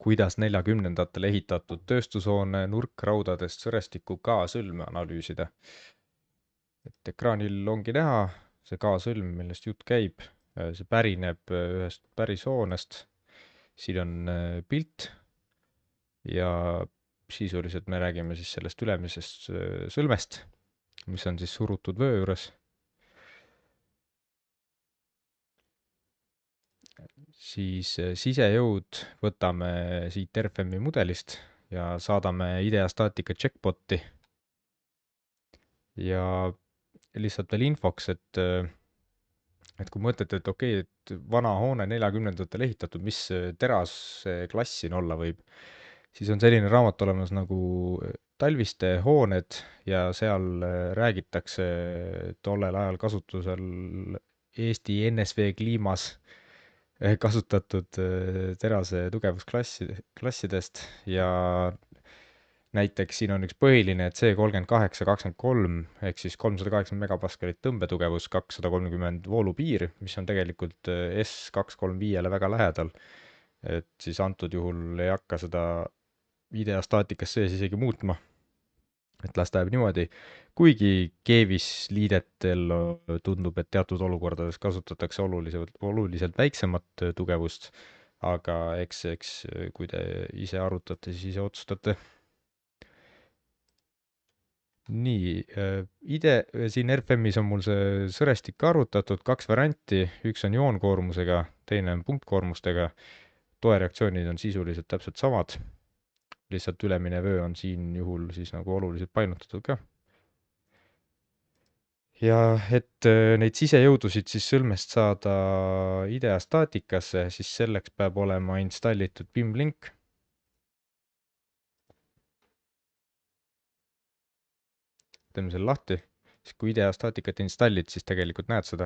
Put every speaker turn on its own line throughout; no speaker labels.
kuidas 40ndatel ehitatud tööstushoone nurkraudadest sõrestikku K-sõlme analüüsida. Et ekraanil ongi näha see K-sõlm, millest jutt käib. See pärineb ühest päris hoonest. Siin on pilt ja sisuliselt me räägime siis sellest ülemisest sõlmest, mis on siis surutud vöö juures. Siis sisejõud võtame siit RFM-i mudelist ja saadame IDEA staatika checkbot'i. Ja lihtsalt veel infoks, et kui mõtlete, et okei, et vana hoone 40ndatel ehitatud, mis terasklass siin olla võib, siis on selline raamat olemas nagu Talviste hooned ja seal räägitakse tollel ajal kasutusel Eesti NSV kliimas kasutatud terase tugevusklassidest ja näiteks siin on üks põhiline, et C38-23 ehk siis 380 megapaskalit tõmbetugevus, 230 voolupiir, mis on tegelikult S235-le väga lähedal. Et siis antud juhul ei hakka seda IDEA staatikas sees isegi muutma. Et las ta jääb niimoodi, kuigi keevis liidetel tundub, et teatud olukordades kasutatakse oluliselt väiksemat tugevust, aga eks kui te ise arutate, siis ise otsustate. Nii, siin RFM-is on mul see sõrestik arvutatud, 2 varianti, üks on joonkoormusega, teine on punktkoormustega. Toereaktsioonid on sisuliselt täpselt samad, lihtsalt ülemine vöö on siin juhul siis nagu oluliselt painutatud ka. Ja et neid sisejõudusid siis sõlmest saada IDEA staatikasse, siis selleks peab olema installitud BIM-link. Teeme selle lahti, siis kui IDEA staatikat installid, siis tegelikult näed seda.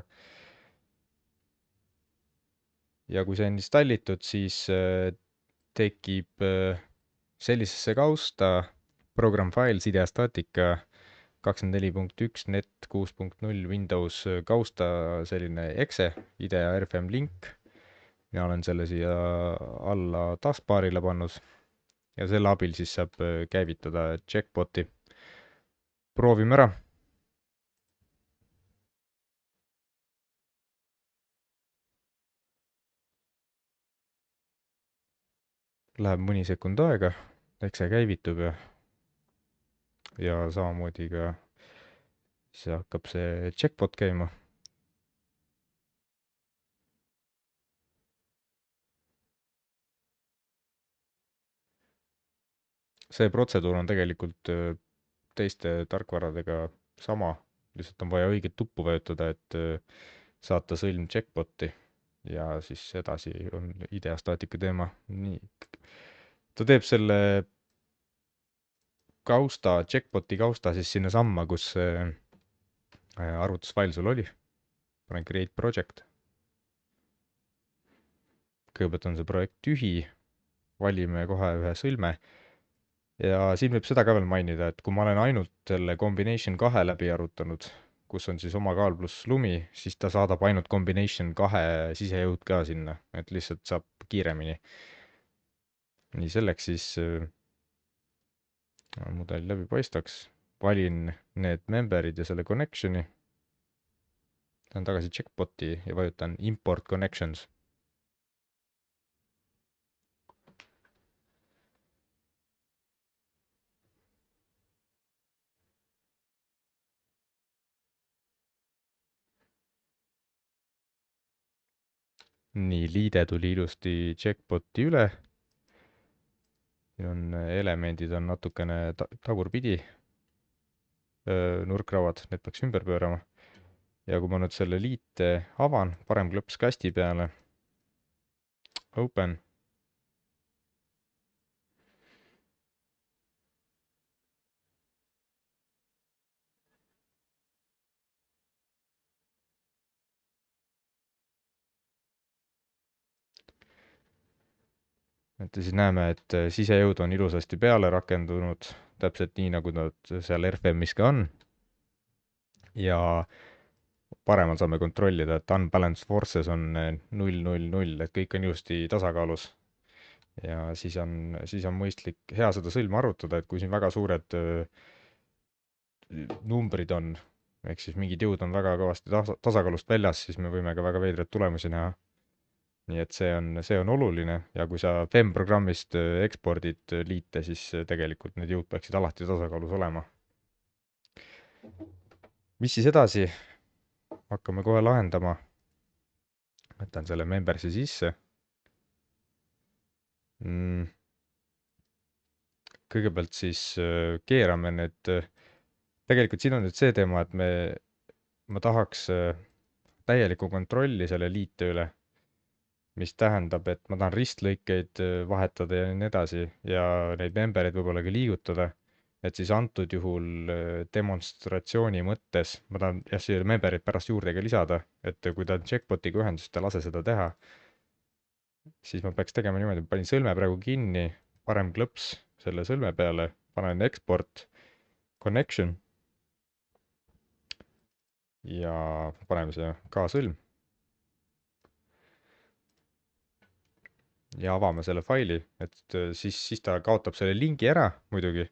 Ja kui see on installitud, siis tekib sellisesse kausta program files IDEA staatika 24.1 net 6.0 Windows kausta selline exe IDEA RFM link. Mina olen selle siia alla taskbarile pannud ja selle abil siis saab käivitada checkbot'i. Proovime ära. Läheb mõni sekund aega, eks see käivitub ja samamoodi ka siis hakkab see checkbot käima. See protseduur on tegelikult teiste tarkvaradega sama, lihtsalt on vaja õiget tuppu vajutada, et saata sõlm checkbot'i ja siis edasi on IDEA staatika teema. Nii. Ta teeb selle kausta, checkbot'i kausta siis sinna samma, kus arvutusfail sul oli. Panen create project. Kõigepealt on see projekt tühi, valime kohe ühe sõlme. Ja siin võib seda ka veel mainida, et kui ma olen ainult selle combination 2 läbi arvutanud, kus on siis oma kaal pluss lumi, siis ta saadab ainult combination 2 sisejõud ka sinna, et lihtsalt saab kiiremini. Nii selleks siis mudeli läbi paistaks, valin need memberid ja selle connection'i. Lähen tagasi checkbot'i ja vajutan import connections. Nii, liide tuli ilusti checkbot'i üle. Siin on elemendid on natukene tagurpidi, nurkrauad, need peaks ümber pöörama. Ja kui ma nüüd selle liite avan, parem klõps kasti peale, open. Et siis näeme, et sisejõud on ilusasti peale rakendunud, täpselt nii, nagu nad seal RFM-is ka on. Ja paremal saame kontrollida, et unbalanced forces on 0, 0, 0, et kõik on ilusti tasakaalus. ja siis on mõistlik, hea seda sõlme arvutada, et kui siin väga suured numbrid on, ehk siis mingid jõud on väga kõvasti tasakaalust väljas, siis me võime ka väga veidraid tulemusi näha. nii et see on oluline ja kui sa FEM programmist ekspordid liite, siis tegelikult need jõud peaksid alati tasakaalus olema. mis siis edasi? hakkame kohe lahendama. võtan selle membersi sisse. kõigepealt siis keerame need, tegelikult siin on nüüd see teema, et ma tahaks täielikku kontrolli selle liite üle, mis tähendab, et ma tahan ristlõikeid vahetada ja nii edasi ja neid membereid võib-olla ka liigutada. et siis antud juhul demonstratsiooni mõttes ma tahan jah, siia membereid pärast juurde ka lisada, et kui ta on checkbotiga ühenduses, ta ei lase seda teha, siis ma peaks tegema niimoodi, ma panin sõlme praegu kinni, parem klõps selle sõlme peale, panen export connection ja paneme siia ka sõlm. ja avame selle faili, et siis ta kaotab selle lingi ära muidugi,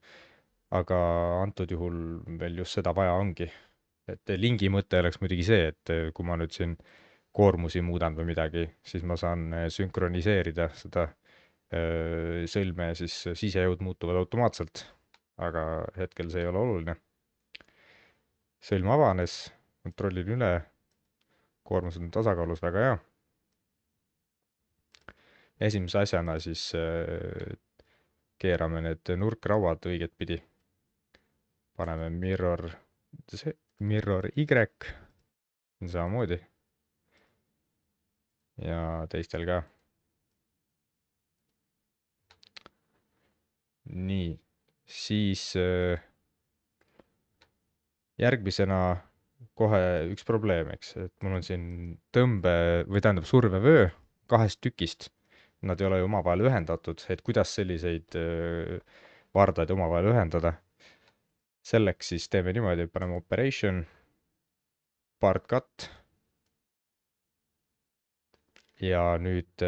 aga antud juhul meil just seda vaja ongi. et lingi mõte oleks muidugi see, et kui ma nüüd siin koormusi muudan või midagi, siis ma saan sünkroniseerida seda sõlme ja siis sisejõud muutuvad automaatselt, aga hetkel see ei ole oluline. sõlm avanes, kontrollin üle, koormused on tasakaalus, väga hea. esimese asjana siis keerame need nurkrauad õiget pidi. paneme mirror Y, samamoodi. ja teistel ka. nii, siis järgmisena kohe üks probleem, eks, et mul on siin või tähendab survevöö 2 tükist. Nad ei ole ju omavahel ühendatud, et kuidas selliseid vardaid omavahel ühendada. selleks siis teeme niimoodi, paneme operation, part cut ja nüüd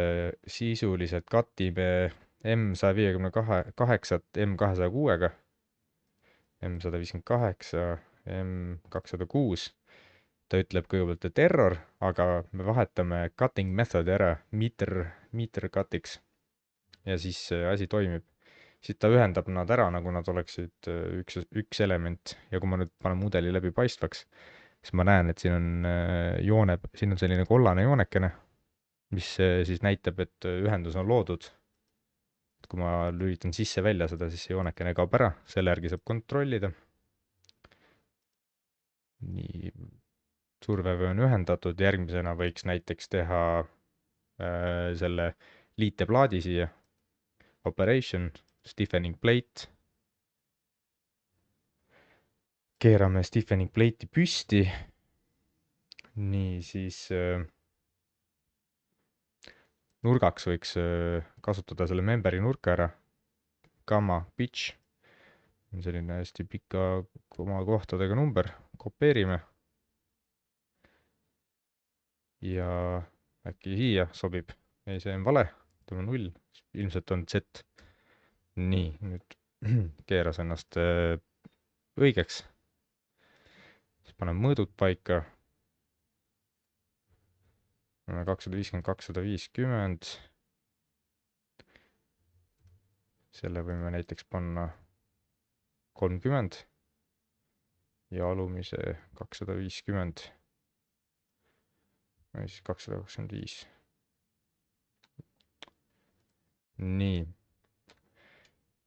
sisuliselt cut ime M158 M206-ga, M158, M206. ta ütleb kõigepealt, et error, aga me vahetame cutting method'i ära meter cut'iks ja siis asi toimib. siis ta ühendab nad ära, nagu nad oleksid üks element ja kui ma nüüd panen mudeli läbipaistvaks, siis ma näen, et siin on siin on selline kollane joonekene, mis siis näitab, et ühendus on loodud. kui ma lülitan sisse-välja seda, siis see joonekene kaob ära, selle järgi saab kontrollida. nii, survevöö on ühendatud, järgmisena võiks näiteks teha selle liiteplaadi siia, operation, stiffening plate. keerame stiffening plate'i püsti. nii, siis nurgaks võiks kasutada selle memberi nurka ära. Gamma pitch on selline hästi pika oma kohtadega number, kopeerime. ja äkki siia sobib. ei, see on vale, tema 0, ilmselt on Z. nii, nüüd keeras ennast õigeks. siis paneme mõõdud paika. 250, 250. selle võime näiteks panna 30 ja alumise 250 või siis 225. nii,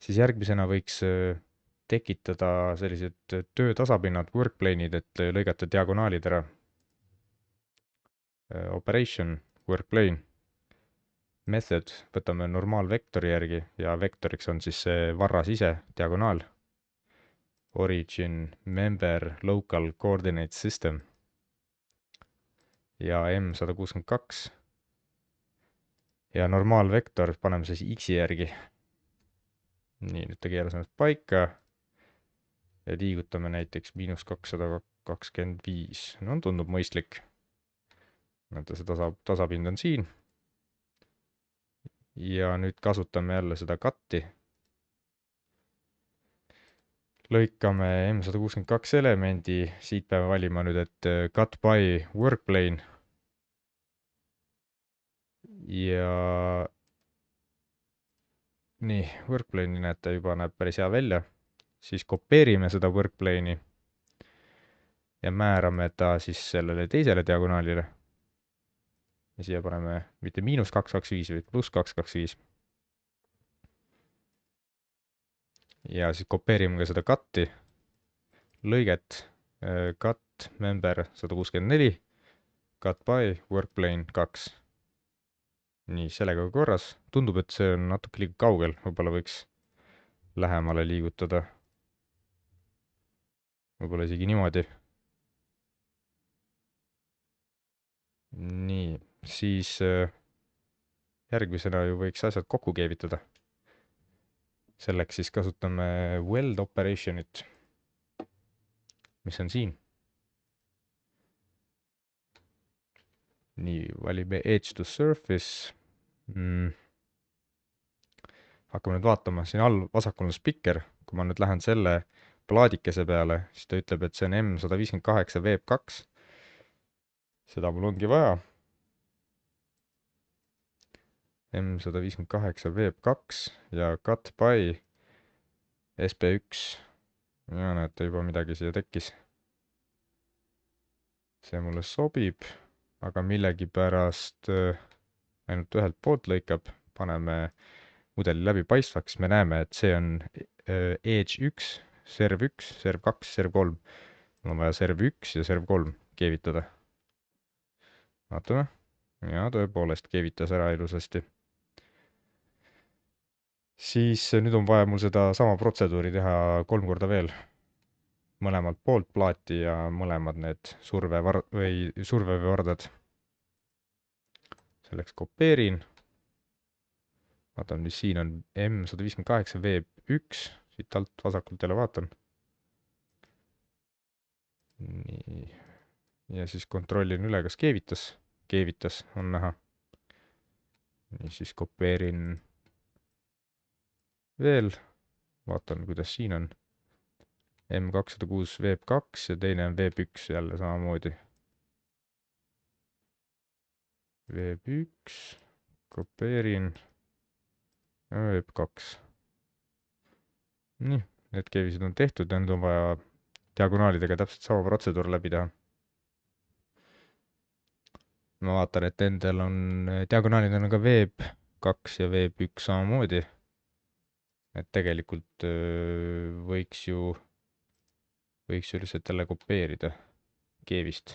siis järgmisena võiks tekitada sellised töötasapinnad, workplane'id, et lõigata diagonaalid ära. Operation, workplane, method, võtame normaalvektori järgi ja vektoriks on siis see varras ise, diagonaal. Origin, member, local coordinate system ja M162. ja normaalvektor paneme siis X-i järgi. nii, nüüd ta keeras ennast paika ja liigutame näiteks –225. no tundub mõistlik. näete, see tasapind on siin. ja nüüd kasutame jälle seda cut'i. Lõikame M162 elemendi, siit peame valima nüüd, et cut by workplane ja nii, workplane'i näete, juba näeb päris hea välja. Siis kopeerime seda workplane'i ja määrame ta siis sellele teisele diagonaalile. Ja siia paneme mitte -225, vaid +225. Ja siis kopeerime ka seda cut'i, lõiget, cut member 164, cut by workplane 2. Nii, sellega korras. Tundub, et see on natuke liiga kaugel, võib-olla võiks lähemale liigutada. Võib-olla isegi niimoodi. Nii, siis järgmisena ju võiks asjad kokku keevitada. Selleks siis kasutame weld operation'it, mis on siin. Nii, valime edge to surface. Hakkame nüüd vaatama, siin all vasakul on spikker. Kui ma nüüd lähen selle plaadikese peale, siis ta ütleb, et see on M158 Web 2. Seda mul ongi vaja. M158 Web 2 ja cut by SB1. Ja näete, juba midagi siia tekkis. See mulle sobib, aga millegipärast ainult ühelt poolt lõikab. Paneme mudeli läbipaistvaks, me näeme, et see on edge 1, serv 1, serv 2, serv 3. Mul on vaja serv 1 ja serv 3 keevitada. Vaatame. Ja tõepoolest keevitas ära ilusasti. Siis nüüd on vaja mul seda sama protseduuri teha 3 korda veel. Mõlemalt poolt plaati ja mõlemad need survevardad. Selleks kopeerin. Vaatan, mis siin on M158 V1, siit alt vasakult jälle vaatan. Nii. Ja siis kontrollin üle, kas keevitas. Keevitas, on näha. Nii, siis kopeerin veel. Vaatan, kuidas siin on. M206 V2 ja teine on V1 jälle samamoodi. V1, kopeerin ja V2. Nii, need keevisid on tehtud ja nüüd on vaja diagonaalidega täpselt sama protseduur läbi teha. Ma vaatan, et nendel on, diagonaalid on ka V2 ja V1 samamoodi. Et tegelikult võiks ju lihtsalt jälle kopeerida keevist.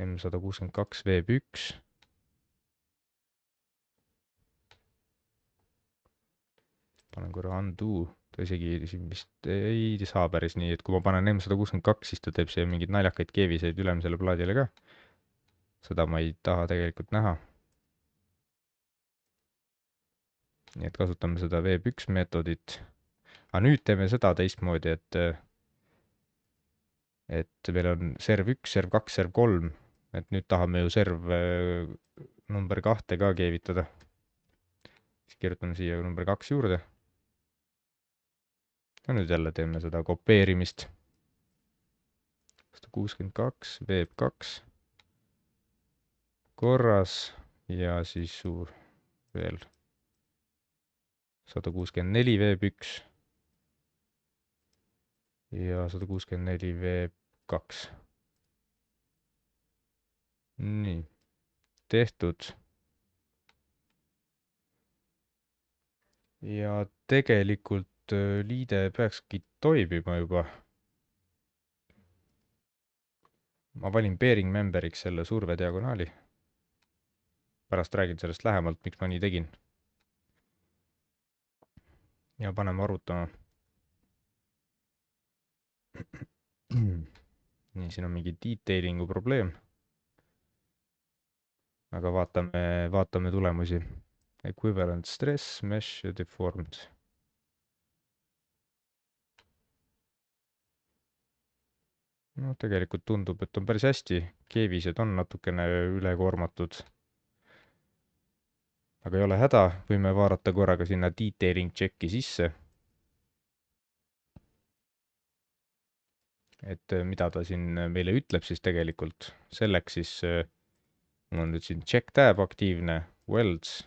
M162 V1. Panen korra undo, ta isegi siin vist ei saa päris nii, et kui ma panen M162, siis ta teeb siia mingeid naljakaid keeviseid ülemisele plaadile ka. Seda ma ei taha tegelikult näha. Nii et kasutame seda V1 meetodit. Aga nüüd teeme seda teistmoodi, et meil on serv 1, serv 2, serv 3. Et nüüd tahame ju serv number 2 ka keevitada. Siis kirjutame siia number 2 juurde. Ja nüüd jälle teeme seda kopeerimist. 162, V2 korras ja siis veel 164 V1 ja 164 V2. Nii, tehtud. Ja tegelikult liide peakski toimima juba. Ma valin bearing member'iks selle surve diagonaali. Pärast räägin sellest lähemalt, miks ma nii tegin. Ja paneme arvutama. Nii, siin on mingi detailingu probleem. Aga vaatame tulemusi. Equivalent stress, mesh ja deformed. No tegelikult tundub, et on päris hästi. Keevised on natukene ülekoormatud. aga ei ole häda, võime vaadata korraga sinna detailing check'i sisse, et mida ta siin meile ütleb siis tegelikult. Selleks siis mul on nüüd siin check tab aktiivne, welds,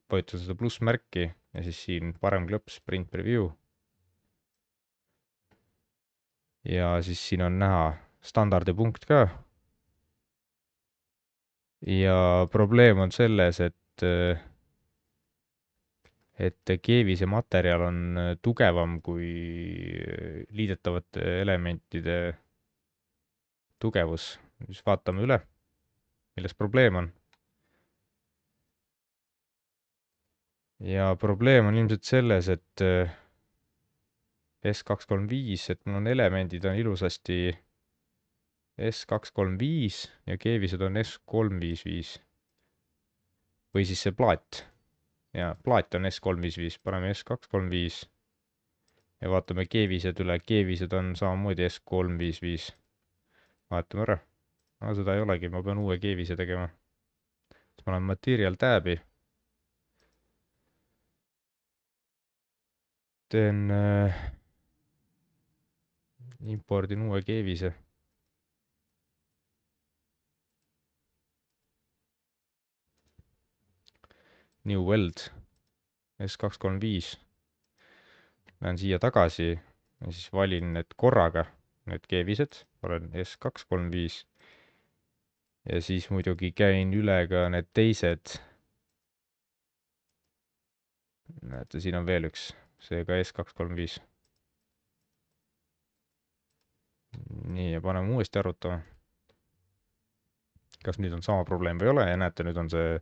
vajutan seda plussmärki ja siis siin parem klõps print preview. Ja siis siin on näha standardipunkt ka. Ja probleem on selles, et keevise materjal on tugevam kui liidetavate elementide tugevus. Siis vaatame üle, milles probleem on. Ja probleem on ilmselt selles, et S235, et mul on elemendid on ilusasti S235 ja keevised on S355. Või siis see plaat. Ja plaat on S355, paneme S235 ja vaatame keevised üle. Keevised on samamoodi S355. Vaatame ära. No seda ei olegi, ma pean uue keevise tegema. Siis ma lähen Material tab'i. Teen, impordin uue keevise. New weld S235. Lähen siia tagasi ja siis valin need korraga, need keevised, olen S235 ja siis muidugi käin üle ka need teised. Näete, siin on veel üks, see ka S235. Nii, ja paneme uuesti arutama. Kas nüüd on sama probleem või ei ole ja näete, nüüd on see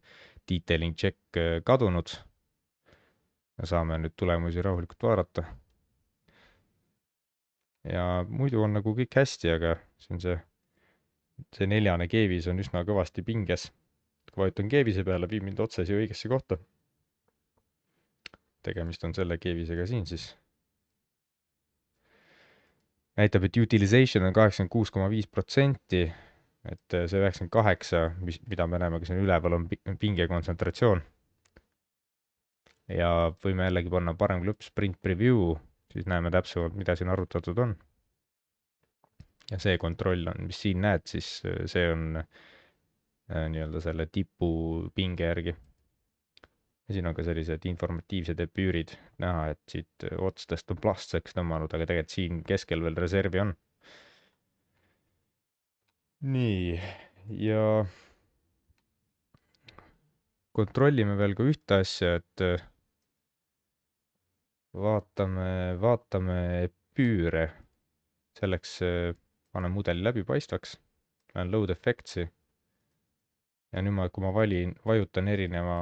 detailing check kadunud. Me saame nüüd tulemusi rahulikult vaadata. Ja muidu on nagu kõik hästi, aga see on see neljane keevis on üsna kõvasti pinges. Kui vajutan keevise peale, viib mind otse siia õigesse kohta. Tegemist on selle keevisega siin siis. Näitab, et utilization on 86,5%, et see 98, mida me näeme, kes on üleval, on pinge kontsentratsioon. Ja võime jällegi panna parem klõps print preview, siis näeme täpsemalt, mida siin arutatud on. Ja see kontroll on, mis siin näed, siis see on nii-öelda selle tipu pinge järgi. Ja siin on ka sellised informatiivsed epüürid näha, et siit otstest on plastseks tõmmanud, aga tegelikult siin keskel veel reservi on. Nii, ja kontrollime veel ka ühte asja, et vaatame epüüre. Selleks panen mudeli läbipaistvaks, lähen load effects'i ja nüüd kui ma vajutan erineva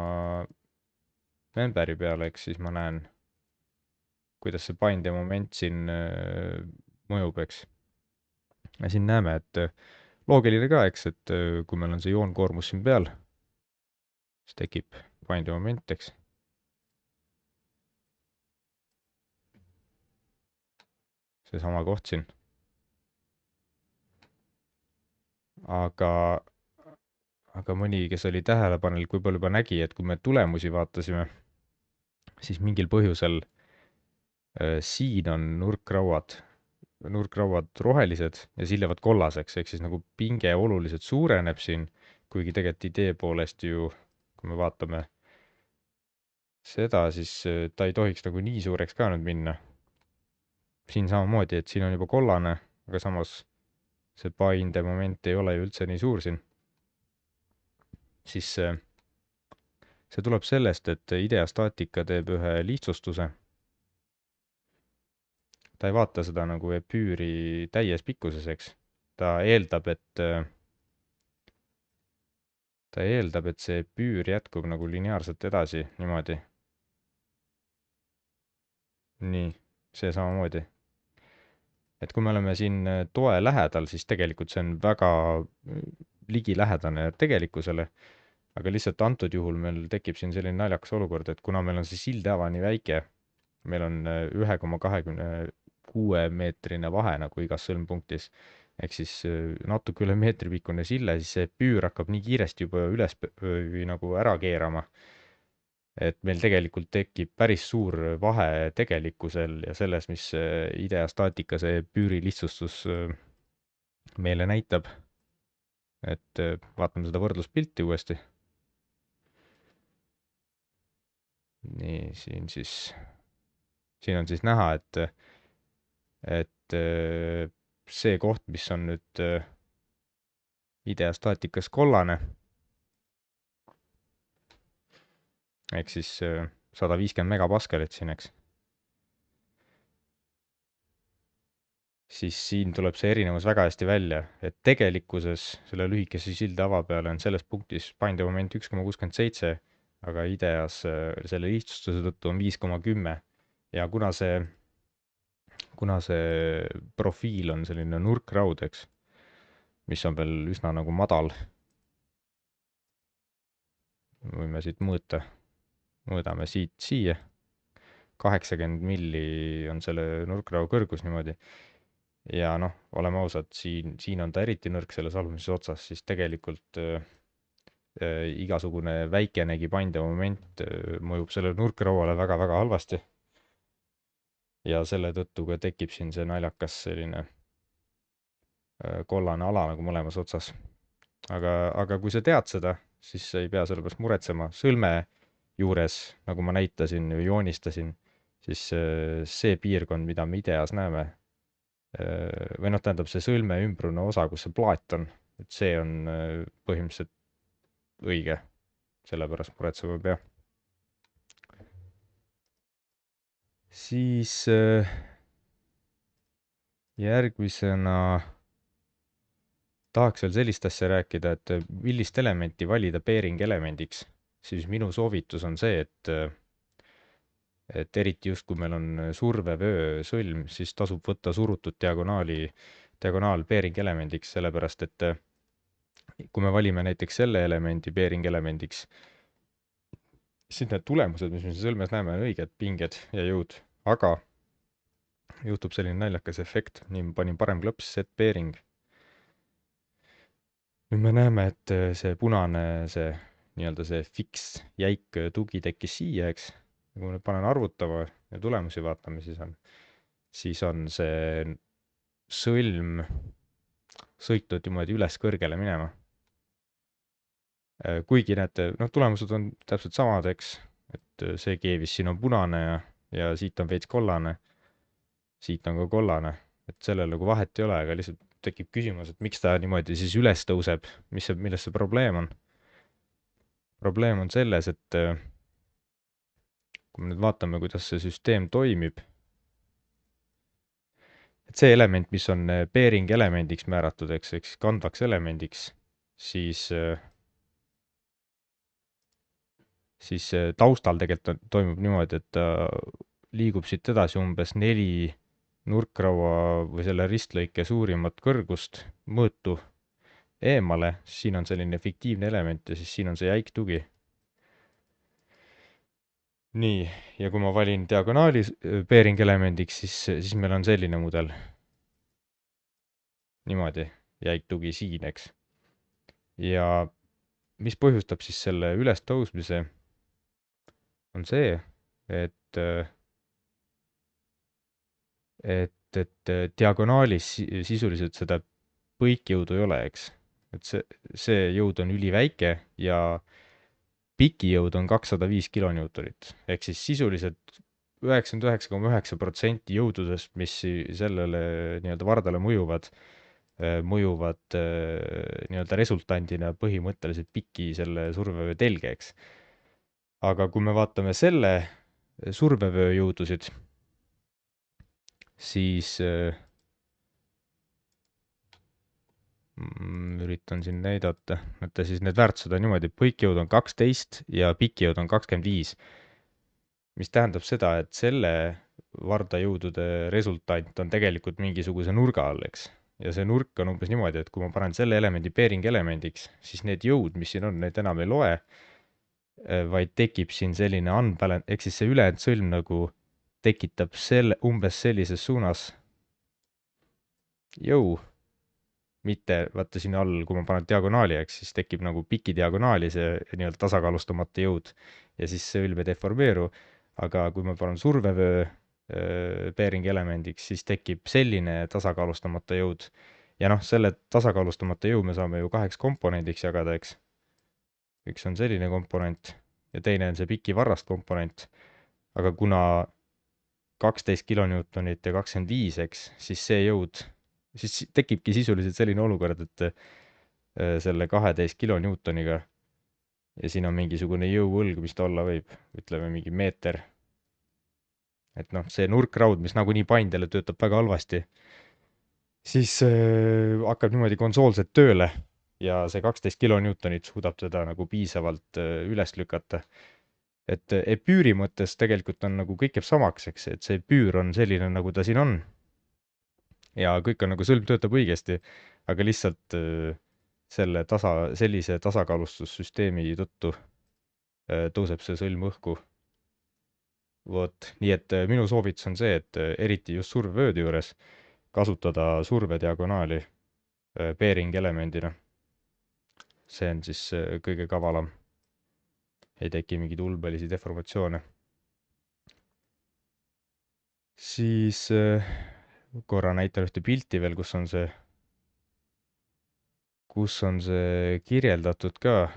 memberi peale, eks siis ma näen, kuidas see painde moment siin mõjub, eks. Ja siin näeme, et loogiline ka, eks, et kui meil on see joonkoormus siin peal, siis tekib painde moment, eks. Seesama koht siin. Aga mõni, kes oli tähelepanelik, võib-olla juba nägi, et kui me tulemusi vaatasime, siis mingil põhjusel siin on nurkrauad rohelised ja siis lähevad kollaseks, ehk siis nagu pinge oluliselt suureneb siin, kuigi tegelikult idee poolest ju, kui me vaatame seda, siis ta ei tohiks nagu nii suureks ka nüüd minna. Siin samamoodi, et siin on juba kollane, aga samas see painde moment ei ole ju üldse nii suur siin. Siis see tuleb sellest, et Ideastaatika teeb ühe lihtsustuse. Ta ei vaata seda nagu epüüri täies pikkuses, eks. Ta eeldab, et see epüür jätkub nagu lineaarselt edasi, niimoodi. Nii, see samamoodi. Et kui me oleme siin toe lähedal, siis tegelikult see on väga ligilähedane tegelikkusele, aga lihtsalt antud juhul meil tekib siin selline naljakas olukord, et kuna meil on see sildava nii väike, meil on 1,26 meetrine vahe nagu igas sõlmpunktis, ehk siis natuke üle meetri pikkune sille, siis see püür hakkab nii kiiresti juba üles või nagu ära keerama, et meil tegelikult tekib päris suur vahe tegelikkusel ja selles, mis ideastaatika see püüri lihtsustus meile näitab. Et vaatame seda võrdluspilti uuesti. Nii, siin on siis näha, et see koht, mis on nüüd ideastaatikas kollane, ehk siis 150 megapaskalit siin, eks. Siis siin tuleb see erinevus väga hästi välja, et tegelikkuses selle lühikese silda ava peale on selles punktis paindemoment 1,67, aga ideas selle lihtsustuse tõttu on 5,10 ja kuna see profiil on selline nurkraud, eks, mis on veel üsna nagu madal, võime siit mõõdame siit siia, 80 milli on selle nurkrau kõrgus niimoodi. Ja noh, oleme ausad, siin on ta eriti nõrk selles algmises otsas, siis tegelikult igasugune väikenegi paindemoment mõjub sellele nurkrauale väga-väga halvasti. Ja selle tõttu ka tekib siin see naljakas selline kollane ala nagu mõlemas otsas. Aga kui sa tead seda, siis ei pea selle pärast muretsema. Sõlme juures, nagu ma näitasin või joonistasin, siis see piirkond, mida me ideas näeme, või noh, tähendab see sõlme ümbrune osa, kus see plaat on, et see on põhimõtteliselt õige, sellepärast muretsema ei pea. Siis järgmisena tahaks veel sellist asja rääkida, et millist elementi valida pairing elemendiks, siis minu soovitus on see, et eriti just, kui meil on survevöö sõlm, siis tasub võtta surutud diagonaal pairing elemendiks, sellepärast et kui me valime näiteks selle elemendi pairing elemendiks, siis need tulemused, mis me siin sõlmes näeme, on õiged pinged ja jõud, aga juhtub selline naljakas efekt, nii ma panin parem klõps set pairing. nüüd me näeme, et see punane, see nii-öelda see fix jäik tugi tekkis siia, eks. kui ma nüüd panen arvutama ja tulemusi vaatame, siis on see sõlm sõitnud niimoodi üles kõrgele minema. kuigi näete, noh, tulemused on täpselt samad, eks, et see keevis siin on punane ja siit on veits kollane, siit on ka kollane, et sellel nagu vahet ei ole, aga lihtsalt tekib küsimus, et miks ta niimoodi siis üles tõuseb, milles see probleem on. probleem on selles, et kui me nüüd vaatame, kuidas see süsteem toimib, et see element, mis on pairing elemendiks määratud, eks kandvaks elemendiks, siis taustal tegelikult toimub niimoodi, et ta liigub siit edasi umbes 4 nurkraua või selle ristlõike suurimat kõrgust mõõtu eemale, siin on selline fiktiivne element ja siis siin on see jäik tugi. nii, ja kui ma valin diagonaali pairing elemendiks, siis meil on selline mudel. niimoodi, jäik tugi siin, eks. ja mis põhjustab siis selle ülestõusmise, on see, et diagonaalis sisuliselt seda põikjõudu ei ole, eks. et see jõud on üliväike ja pikijõud on 205 kilonewtonit, ehk siis sisuliselt 99,9% jõududest, mis sellele nii-öelda vardale mõjuvad nii-öelda resultandina põhimõtteliselt piki selle survevöö telge, eks. aga kui me vaatame selle survevöö jõudusid, siis üritan siin näidata, et siis need väärtused on niimoodi, põikjõud on 12 ja pikijõud on 25, mis tähendab seda, et selle vardajõudude resultant on tegelikult mingisuguse nurga all, eks. ja see nurk on umbes niimoodi, et kui ma panen selle elemendi pairing elemendiks, siis need jõud, mis siin on, need enam ei loe, vaid tekib siin selline unbalance, ehk siis see ülejäänud sõlm nagu tekitab umbes sellises suunas jõu, mitte vaata siin all, kui ma panen diagonaali, eks siis tekib nagu piki diagonaali see nii-öelda tasakaalustamata jõud ja siis sõlm ei deformeeru, aga kui ma panen survevöö bearingi elemendiks, siis tekib selline tasakaalustamata jõud. ja noh, selle tasakaalustamata jõu me saame ju kaheks komponendiks jagada, eks. üks on selline komponent ja teine on see piki varrast komponent, aga kuna 12 kilonewtonit ja 25, eks, siis see jõud, siis tekibki sisuliselt selline olukord, et selle 12 kilonewtoniga ja siin on mingisugune jõuõlg, mis ta olla võib, ütleme mingi meeter. et noh, see nurkraud, mis nagunii paindele töötab väga halvasti, siis hakkab niimoodi konsoolselt tööle ja see 12 kilonewtonit suudab teda nagu piisavalt üles lükata. et epüüri mõttes tegelikult on nagu kõik jääb samaks, eks, et see epüür on selline, nagu ta siin on. ja kõik on nagu, sõlm töötab õigesti, aga lihtsalt sellise tasakaalustussüsteemi tõttu tõuseb see sõlm õhku. vot, nii et minu soovitus on see, et eriti just survevööde juures kasutada survediagonaali bearing elemendina. see on siis kõige kavalam. ei teki mingeid ulbelisi deformatsioone. siis korra näitan ühte pilti veel, kus on see kirjeldatud ka.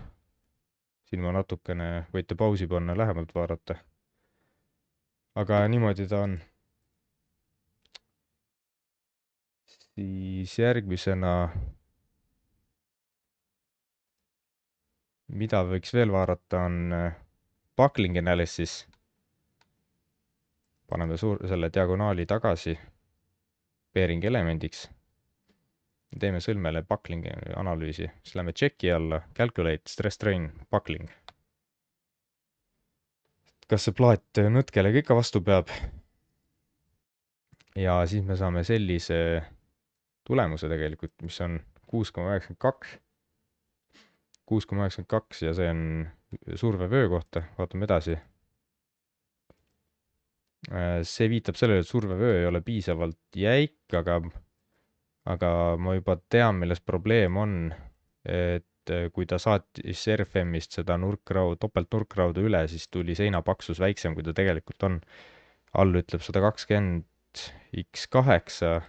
siin ma natukene, võite pausi panna, lähemalt vaadata. aga niimoodi ta on. siis järgmisena, mida võiks veel vaadata, on buckling analysis. paneme selle diagonaali tagasi bearing elemendiks. teeme sõlmele buckling analüüsi, siis lähme checki alla, calculate stress strain buckling. kas see plaat nõtkele ka ikka vastu peab? ja siis me saame sellise tulemuse tegelikult, mis on 6,92. 6,92 ja see on survevöö kohta, vaatame edasi. see viitab sellele, et survevöö ei ole piisavalt jäik, aga ma juba tean, milles probleem on. et kui ta saatis RFM-ist seda topeltnurkrauda üle, siis tuli seina paksus väiksem, kui ta tegelikult on. all ütleb 120 X8,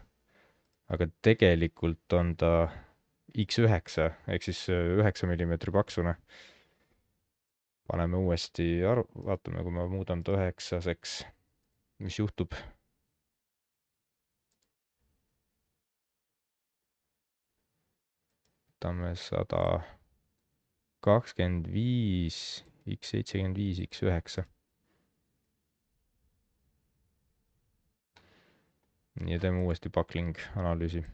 aga tegelikult on ta X9 ehk siis 9 mm paksune. paneme uuesti vaatame, kui ma muudan ta 9-seks, mis juhtub. võtame 125 X75 X9. ja teeme uuesti buckling analüüsi.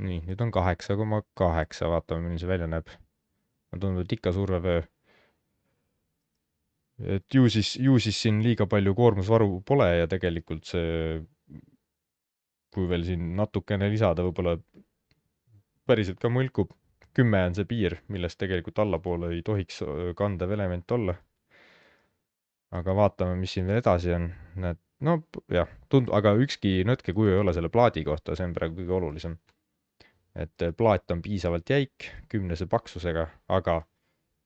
nii, nüüd on 8,8, vaatame, milline see välja näeb. tundub, et ikka survevöö. et ju siis siin liiga palju koormusvaru pole ja tegelikult see, kui veel siin natukene lisada, võib-olla päriselt ka mõlkub. 10 on see piir, millest tegelikult allapoole ei tohiks kandev element olla. aga vaatame, mis siin veel edasi on. näed, no jah, aga ükski nõtkekuju ei ole selle plaadi kohta, see on praegu kõige olulisem. et plaat on piisavalt jäik, 10-se paksusega, aga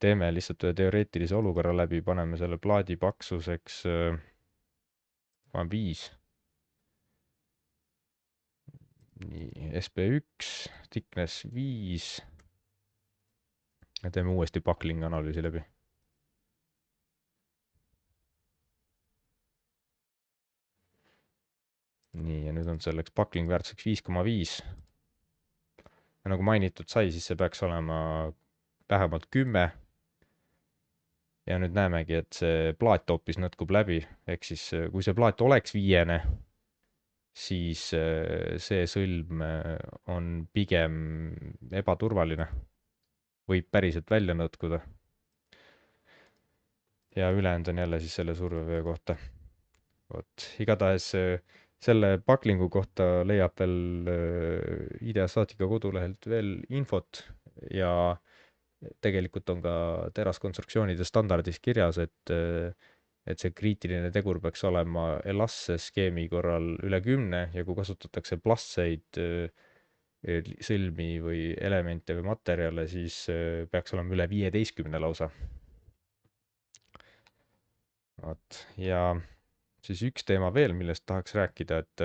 teeme lihtsalt ühe teoreetilise olukorra läbi, paneme selle plaadi paksuseks 5. nii, SB1, thickness 5. ja teeme uuesti buckling analüüsi läbi. nii, ja nüüd on selleks buckling väärtuseks 5,5. ja nagu mainitud sai, siis see peaks olema vähemalt 10. ja nüüd näemegi, et see plaat hoopis nõtkub läbi, ehk siis kui see plaat oleks 5-ne, siis see sõlm on pigem ebaturvaline, võib päriselt välja nõtkuda. ja ülejäänud on jälle siis selle survevöö kohta. vot, igatahes selle bucklingu kohta leiab veel IdeaStatica kodulehelt veel infot ja tegelikult on ka teraskonstruktsioonide standardis kirjas, et et see kriitiline tegur peaks olema elastse skeemi korral üle 10 ja kui kasutatakse plastseid sõlmi või elemente või materjale, siis peaks olema üle 15 lausa. Vot, ja siis üks teema veel, millest tahaks rääkida, et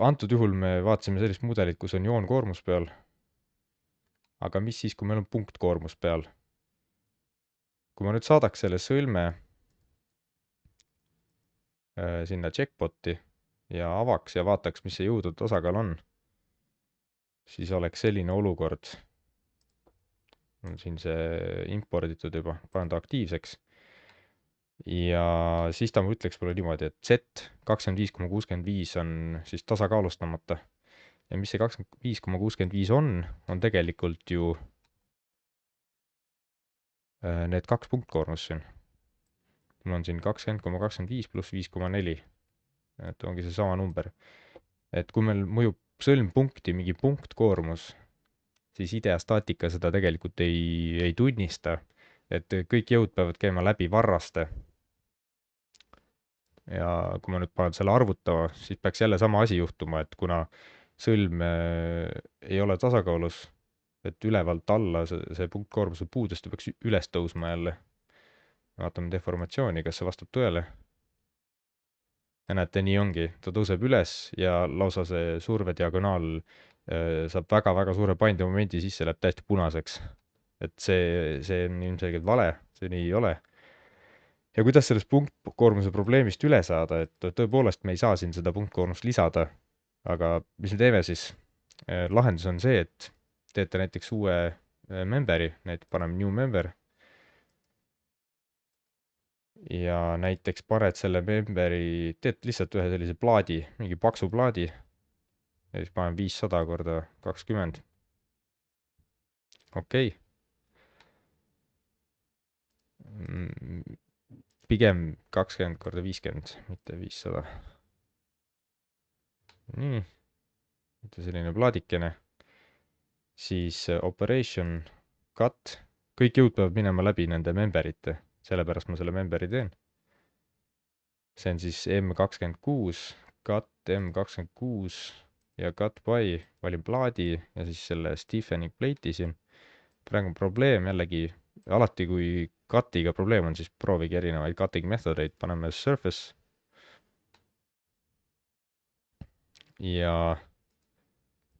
antud juhul me vaatasime sellist mudelit, kus on joonkoormus peal, aga mis siis, kui meil on punktkoormus peal? Kui ma nüüd saadaks selle sõlme sinna checkbot'i ja avaks ja vaataks, mis see jõudude tasakaal on, siis oleks selline olukord, on siin see imporditud juba, panen ta aktiivseks, ja siis ta ütleks mulle niimoodi, et Z 25,65 on siis tasakaalustamata. Ja mis see 25,65 on tegelikult ju need kaks punktkoormust siin. Mul on siin 20,25 pluss 5,4. Et ongi see sama number. Et kui meil mõjub sõlmpunkti mingi punktkoormus, siis ideastaatika seda tegelikult ei tunnista. Et kõik jõud peavad käima läbi varraste. Ja kui ma nüüd panen selle arvutama, siis peaks jälle sama asi juhtuma, et kuna sõlm ei ole tasakaalus, et ülevalt alla see punktkoormuse puudus, ta peaks üles tõusma jälle. Vaatame deformatsiooni, kas see vastab tõele. Ja näete, nii ongi, ta tõuseb üles ja lausa see survediagonaal saab väga-väga suure paindemomendi sisse, läheb täiesti punaseks. Et see on ilmselgelt vale, see nii ei ole. Ja kuidas sellest punktkoormuse probleemist üle saada, et tõepoolest me ei saa siin seda punktkoormust lisada, aga mis me teeme siis? Lahendus on see, et teete näiteks uue memberi, näiteks paneme new member ja näiteks paned selle memberi, teed lihtsalt ühe sellise plaadi, mingi paksu plaadi ja siis paneme 500 korda 20. Okei. Pigem 20 korda 50, mitte 500. Nii, mitte selline plaadikene. Siis operation cut, kõik jõud peavad minema läbi nende memberite, sellepärast ma selle memberi teen. See on siis M26, cut M26 ja cut by, valin plaadi ja siis selle stiffening plate'i siin. Praegu on probleem jällegi, alati kui cut'iga probleem on, siis proovige erinevaid cutting meetodeid, paneme surface ja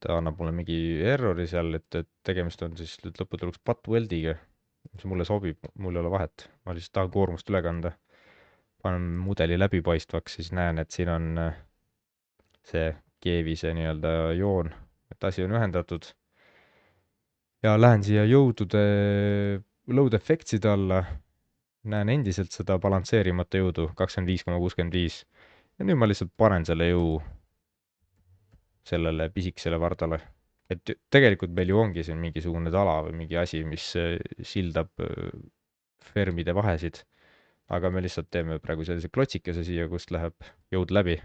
ta annab mulle mingi errori seal, et tegemist on siis lõppude lõpuks butt weldiga, mis mulle sobib, mul ei ole vahet, ma lihtsalt tahan koormust üle kanda. Panen mudeli läbipaistvaks, siis näen, et siin on see keevise nii-öelda joon, et asi on ühendatud. Ja lähen siia jõudude load effects'ide alla, näen endiselt seda balansseerimata jõudu 25,65 ja nüüd ma lihtsalt panen selle jõu sellele pisikesele vardale. Et tegelikult meil ju ongi siin mingisugune tala või mingi asi, mis sildab fermide vahesid, aga me lihtsalt teeme praegu sellise klotsikese siia, kust läheb jõud läbi.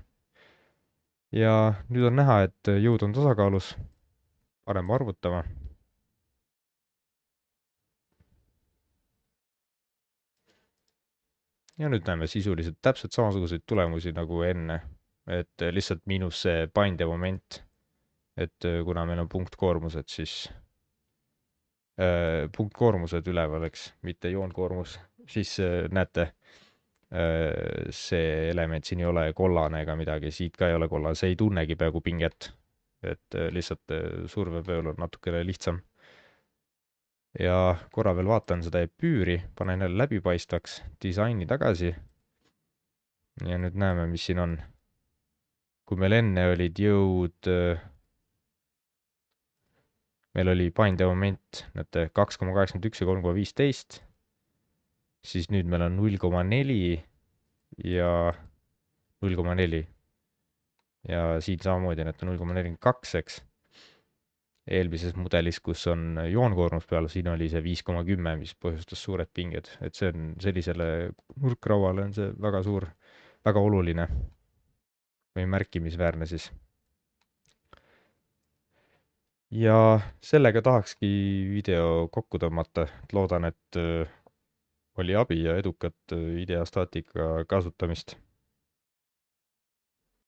Ja nüüd on näha, et jõud on tasakaalus, paneme arvutama. Ja nüüd näeme sisuliselt täpselt samasuguseid tulemusi nagu enne, et lihtsalt miinus see paindemoment, et kuna meil on punktkoormused, siis punktkoormused üleval, eks, mitte joonkoormus, siis näete, see element siin ei ole kollane ega midagi, siit ka ei ole kollane, see ei tunnegi peaaegu pinget, et lihtsalt survepööl on natukene lihtsam. Ja korra veel vaatan seda epüüri, panen jälle läbipaistvaks, disaini tagasi. Ja nüüd näeme, mis siin on. Kui meil enne olid jõud, meil oli paindemoment, näete, 2,81 ja 3,15, siis nüüd meil on 0,4 ja 0,4. Ja siin samamoodi, näete, 0,42, eks. Eelmises mudelis, kus on joonkoormus peal, siin oli see 5,10, mis põhjustas suured pinged, et see on sellisele nurkrauale on see väga suur, väga oluline või märkimisväärne siis. ja sellega tahakski video kokku tõmmata, et loodan, et oli abi ja edukat IdeaStatica kasutamist.